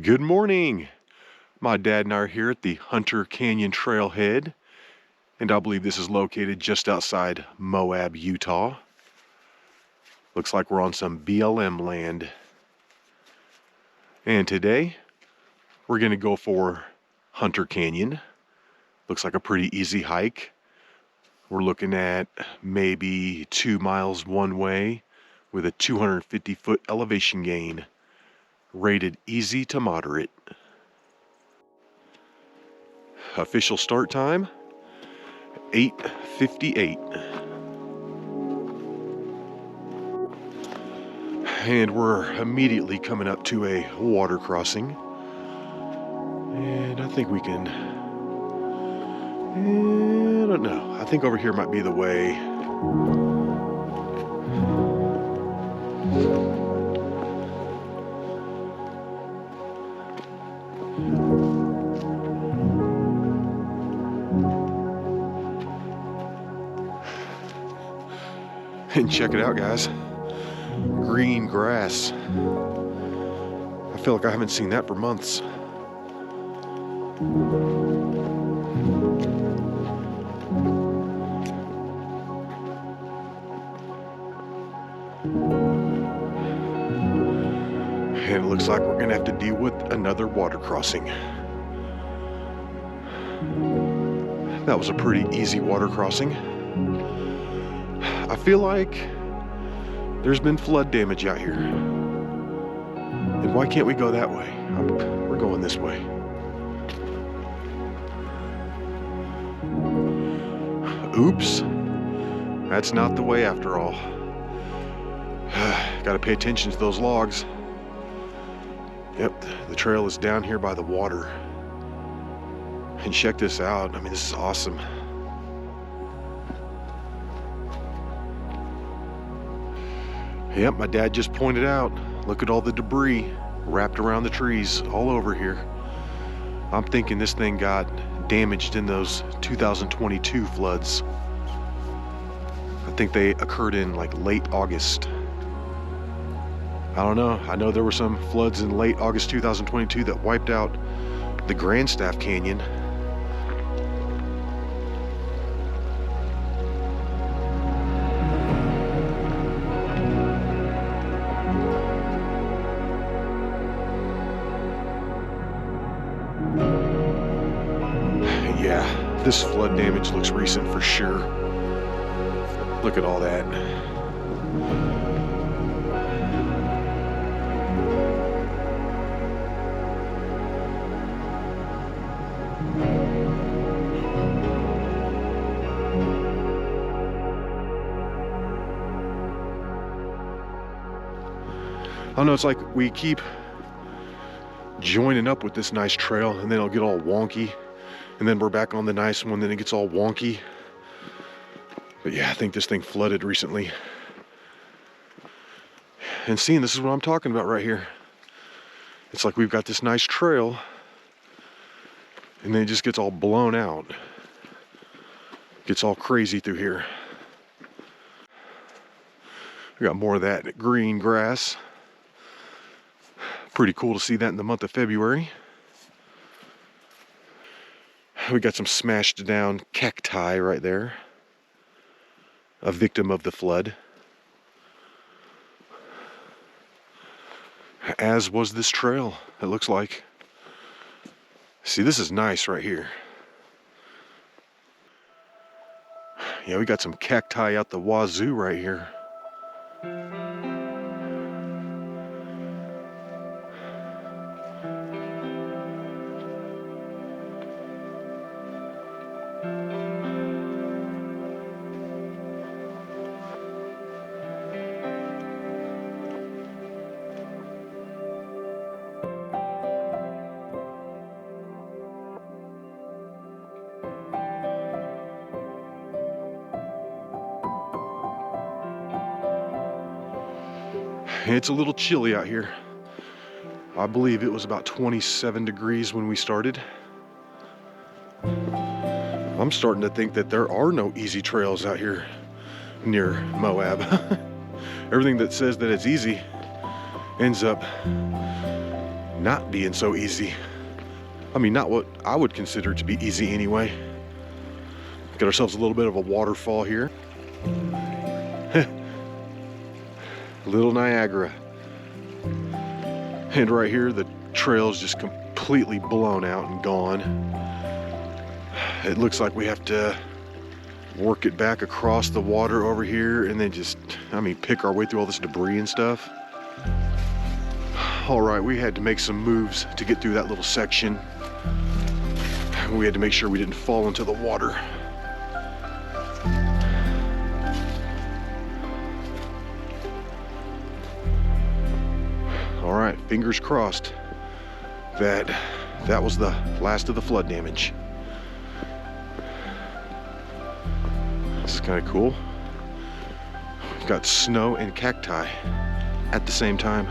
Good morning. My dad and I are here at the Hunter Canyon Trailhead, and I believe this is located just outside Moab, Utah. Looks like we're on some BLM land. And today, we're gonna go for Hunter Canyon. Looks like a pretty easy hike. We're looking at maybe 2 miles one way with a 250-foot elevation gain, rated easy to moderate. Official start time, 8:58. And we're immediately coming up to a water crossing. And I think we can, I don't know. I think over here might be the way. And check it out, guys. Green grass. I feel like I haven't seen that for months. And it looks like we're gonna have to deal with another water crossing. That was a pretty easy water crossing. I feel like there's been flood damage out here. And why can't we go that way? We're going this way. Oops. That's not the way after all. Gotta pay attention to those logs. Yep, the trail is down here by the water. And check this out. I mean, this is awesome. Yep, my dad just pointed out, look at all the debris wrapped around the trees all over here. I'm thinking this thing got damaged in those 2022 floods. I think they occurred in like late August. I don't know. I know there were some floods in late August 2022 that wiped out the Grandstaff Canyon. Yeah, this flood damage looks recent for sure. Look at all that. I don't know, it's like we keep joining up with this nice trail and then it'll get all wonky. And then we're back on the nice one, then it gets all wonky. But yeah, I think this thing flooded recently. And seeing, this is what I'm talking about right here. It's like we've got this nice trail, and then it just gets all blown out. Gets all crazy through here. We got more of that green grass. Pretty cool to see that in the month of February. We got some smashed down cacti right there. A victim of the flood. As was this trail, it looks like. See, this is nice right here. Yeah, we got some cacti out the wazoo right here. It's a little chilly out here. I believe it was about 27 degrees when we started. I'm starting to think that there are no easy trails out here near Moab. Everything that says that it's easy ends up not being so easy. I mean, not what I would consider to be easy anyway. Got ourselves a little bit of a waterfall here. Little Niagara. And right here, the trail's just completely blown out and gone. It looks like we have to work it back across the water over here and then just, pick our way through all this debris and stuff. All right, we had to make some moves to get through that little section. We had to make sure we didn't fall into the water. All right, fingers crossed that was the last of the flood damage. This is kind of cool. We've got snow and cacti at the same time.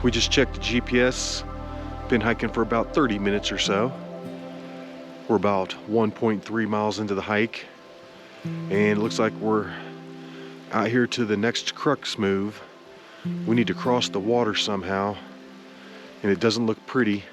We just checked the GPS. Been hiking for about 30 minutes or so. We're about 1.3 miles into the hike, and it looks like we're out here to the next crux move. We need to cross the water somehow, and it doesn't look pretty,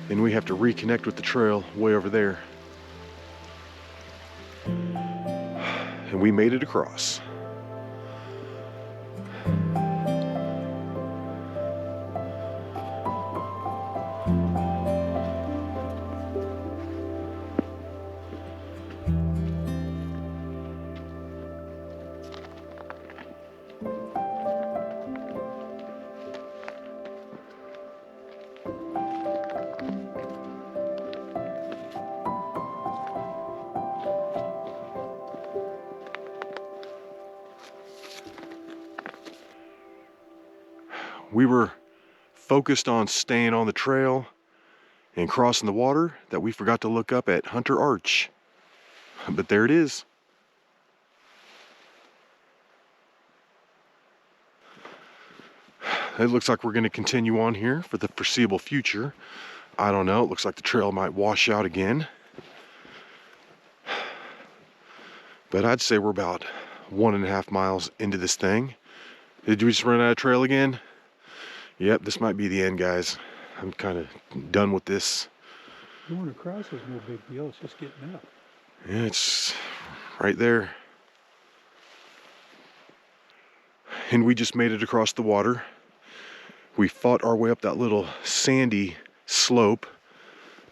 and we have to reconnect with the trail way over there. And we made it across. We were focused on staying on the trail and crossing the water that we forgot to look up at Hunter Arch. But there it is. It looks like we're going to continue on here for the foreseeable future. I don't know. It looks like the trail might wash out again. But I'd say we're about 1.5 miles into this thing. Did we just run out of trail again? Yep, this might be the end, guys. I'm kind of done with this. Going across is no big deal. It's just getting up. Yeah, it's right there. And we just made it across the water. We fought our way up that little sandy slope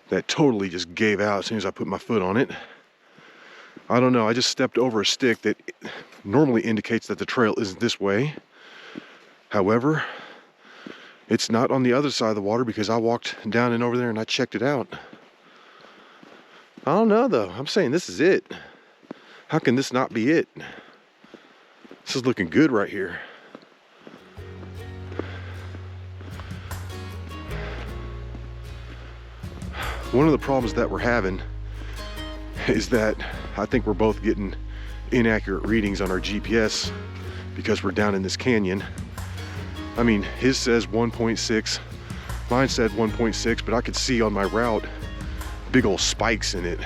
that totally just gave out as soon as I put my foot on it. I don't know, I just stepped over a stick that normally indicates that the trail isn't this way. However, it's not on the other side of the water because I walked down and over there and I checked it out. I don't know though, I'm saying this is it. How can this not be it? This is looking good right here. One of the problems that we're having is that I think we're both getting inaccurate readings on our GPS because we're down in this canyon. I mean, his says 1.6, mine said 1.6, but I could see on my route big old spikes in it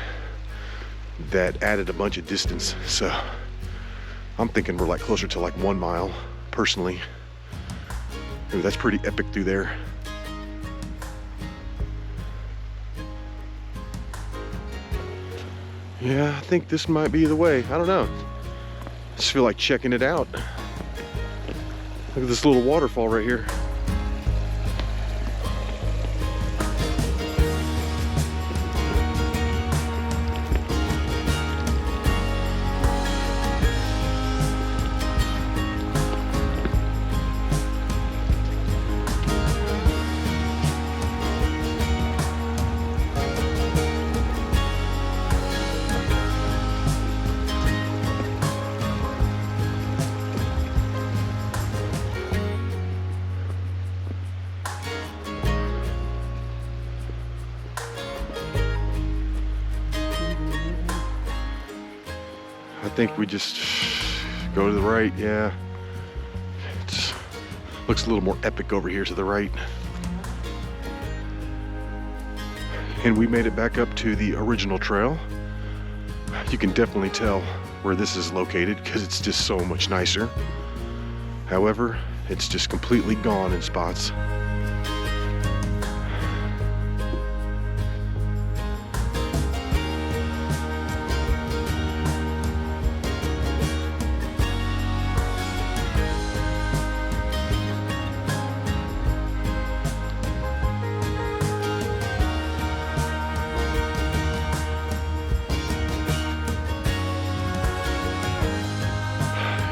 that added a bunch of distance. So I'm thinking we're like closer to like 1 mile personally. Ooh, that's pretty epic through there. Yeah, I think this might be the way. I don't know. I just feel like checking it out. Look at this little waterfall right here. I think we just go to the right, yeah. It looks a little more epic over here to the right. And we made it back up to the original trail. You can definitely tell where this is located because it's just so much nicer. However, it's just completely gone in spots.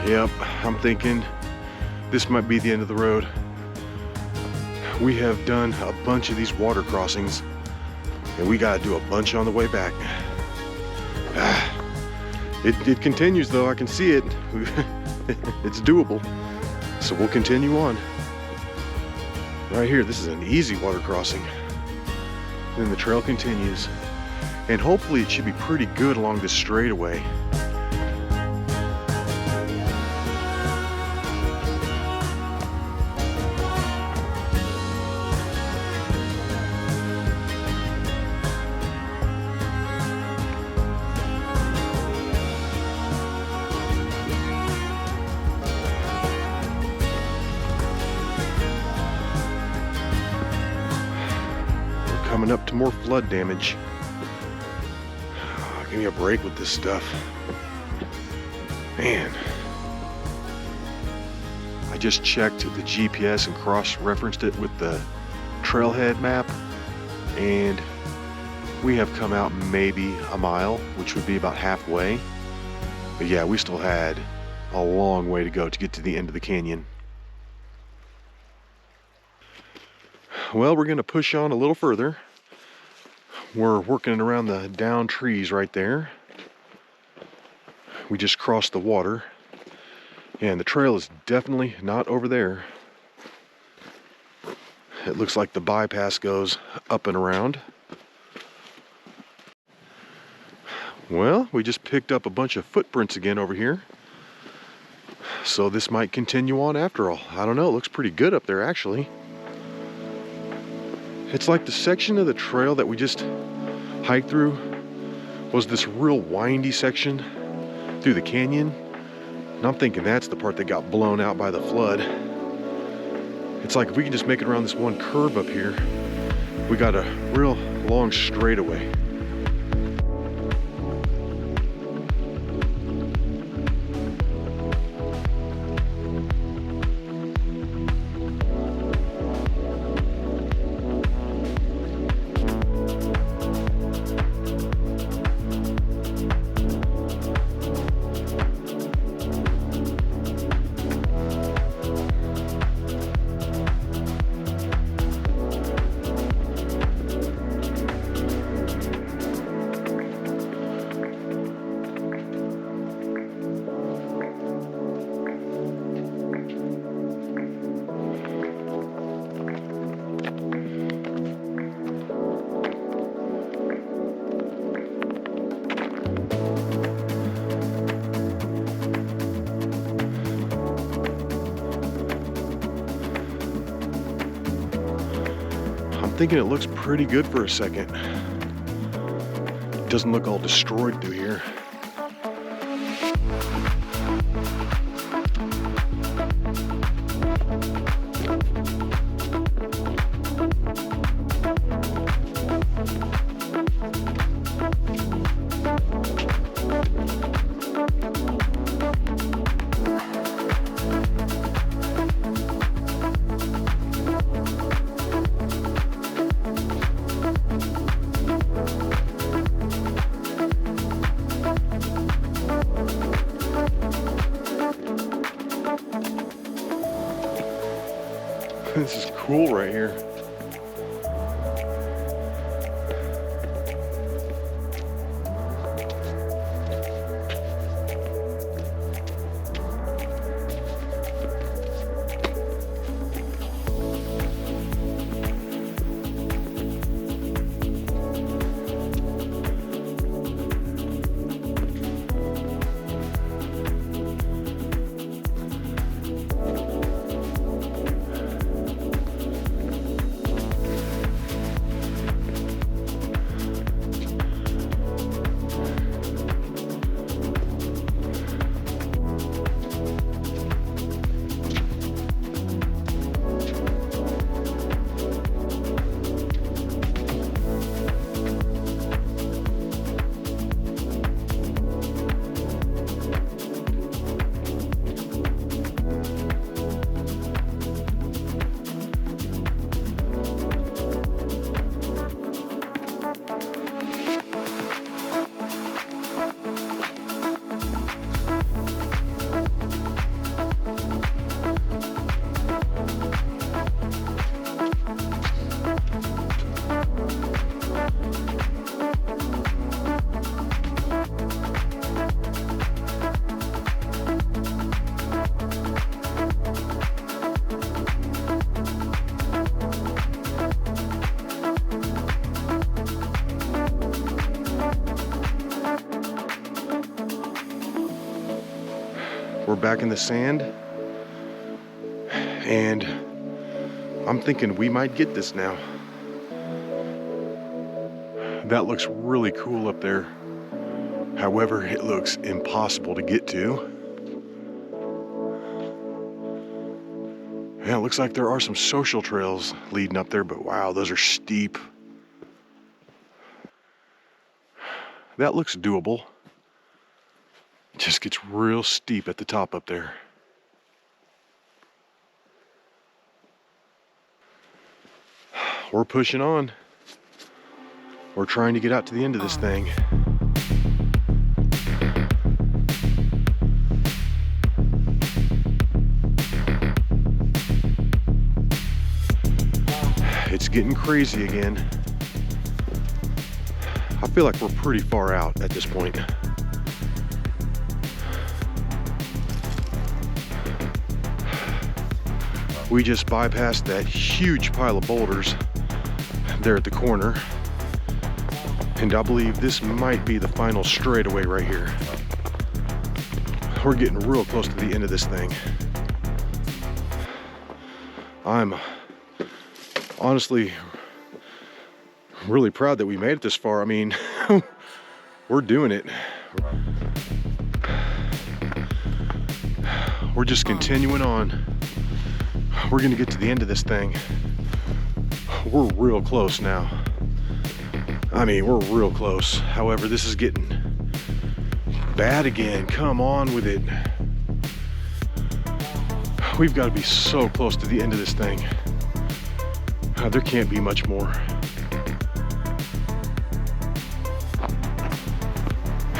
Yep, I'm thinking this might be the end of the road. We have done a bunch of these water crossings, and we gotta do a bunch on the way back. It continues though, I can see it. It's doable. So we'll continue on. Right here, this is an easy water crossing. Then the trail continues. And hopefully it should be pretty good along this straightaway. Coming up to more flood damage. Give me a break with this stuff. Man. I just checked the GPS and cross-referenced it with the trailhead map, and we have come out maybe a mile, which would be about halfway. But yeah, we still had a long way to go to get to the end of the canyon. Well, we're going to push on a little further. We're working around the down trees right there. We just crossed the water, and the trail is definitely not over there. It looks like the bypass goes up and around. Well, we just picked up a bunch of footprints again over here. So this might continue on after all. I don't know, it looks pretty good up there actually. It's like the section of the trail that we just hiked through was this real windy section through the canyon. And I'm thinking that's the part that got blown out by the flood. It's like if we can just make it around this one curve up here, we got a real long straightaway. Thinking it looks pretty good for a second. It doesn't look all destroyed through here. This is cool right here. We're back in the sand, and I'm thinking we might get this now. That looks really cool up there. However, it looks impossible to get to. Yeah, it looks like there are some social trails leading up there, but wow, those are steep. That looks doable. It just gets real steep at the top up there. We're pushing on. We're trying to get out to the end of this thing. It's getting crazy again. I feel like we're pretty far out at this point. We just bypassed that huge pile of boulders there at the corner. And I believe this might be the final straightaway right here. We're getting real close to the end of this thing. I'm honestly really proud that we made it this far. I mean, we're doing it. We're just continuing on. We're gonna get to the end of this thing. We're real close now. I mean, we're real close. However, this is getting bad again. Come on with it. We've got to be so close to the end of this thing. There can't be much more.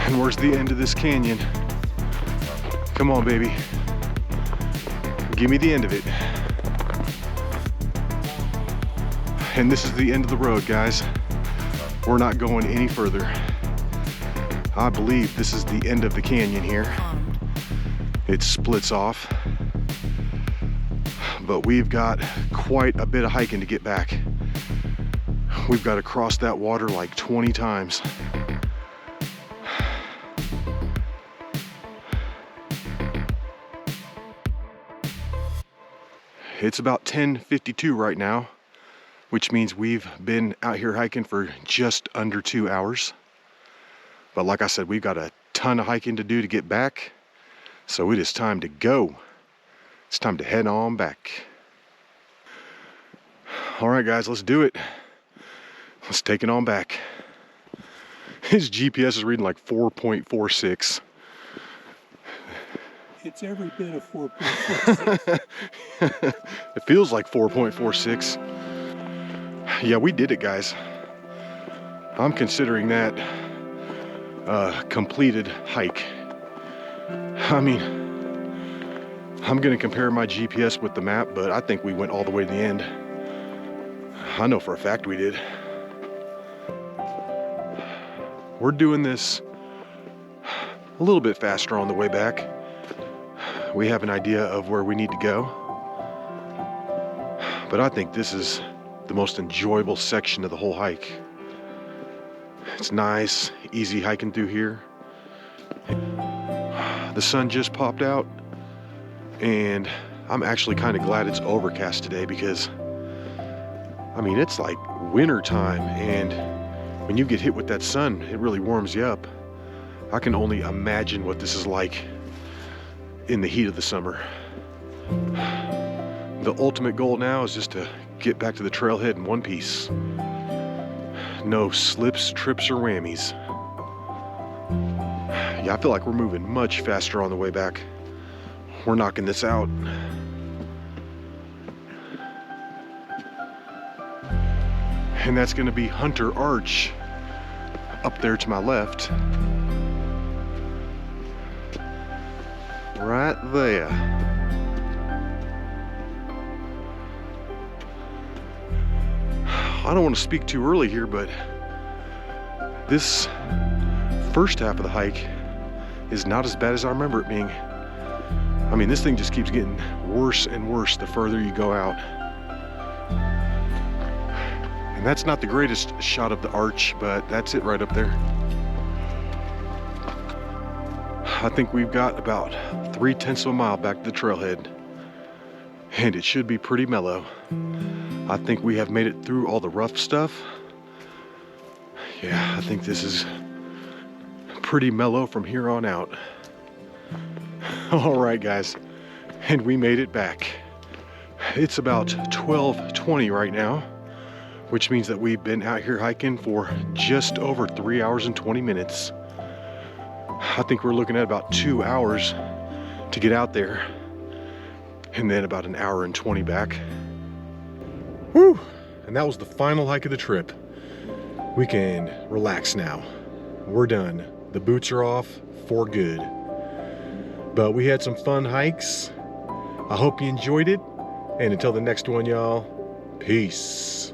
And where's the end of this canyon? Come on, baby. Give me the end of it. And this is the end of the road, guys. We're not going any further. I believe this is the end of the canyon here. It splits off. But we've got quite a bit of hiking to get back. We've got to cross that water like 20 times. It's about 10:52 right now, which means we've been out here hiking for just under 2 hours. But like I said, we've got a ton of hiking to do to get back. So it is time to go. It's time to head on back. All right, guys, let's do it. Let's take it on back. His GPS is reading like 4.46. It's every bit of 4.46. It feels like 4.46. Yeah, we did it, guys. I'm considering that a completed hike. I mean, I'm gonna compare my GPS with the map, but I think we went all the way to the end. I know for a fact we did. We're doing this a little bit faster on the way back. We have an idea of where we need to go. But I think this is the most enjoyable section of the whole hike. It's nice, easy hiking through here. The sun just popped out, and I'm actually kind of glad it's overcast today because, I mean, it's like winter time, and when you get hit with that sun, it really warms you up. I can only imagine what this is like in the heat of the summer. The ultimate goal now is just to get back to the trailhead in one piece. No slips, trips, or whammies. Yeah, I feel like we're moving much faster on the way back. We're knocking this out. And that's gonna be Hunter Arch up there to my left. Right there. I don't want to speak too early here, but this first half of the hike is not as bad as I remember it being. I mean, this thing just keeps getting worse and worse the further you go out. And that's not the greatest shot of the arch, but that's it right up there. I think we've got about 3/10 of a mile back to the trailhead, and it should be pretty mellow. I think we have made it through all the rough stuff. Yeah, I think this is pretty mellow from here on out. All right, guys, and we made it back. It's about 12:20 right now, which means that we've been out here hiking for just over 3 hours and 20 minutes. I think we're looking at about 2 hours to get out there, and then about an hour and 20 back. Whew! And that was the final hike of the trip. We can relax now. We're done. The boots are off for good. But we had some fun hikes. I hope you enjoyed it. And until the next one, y'all, peace.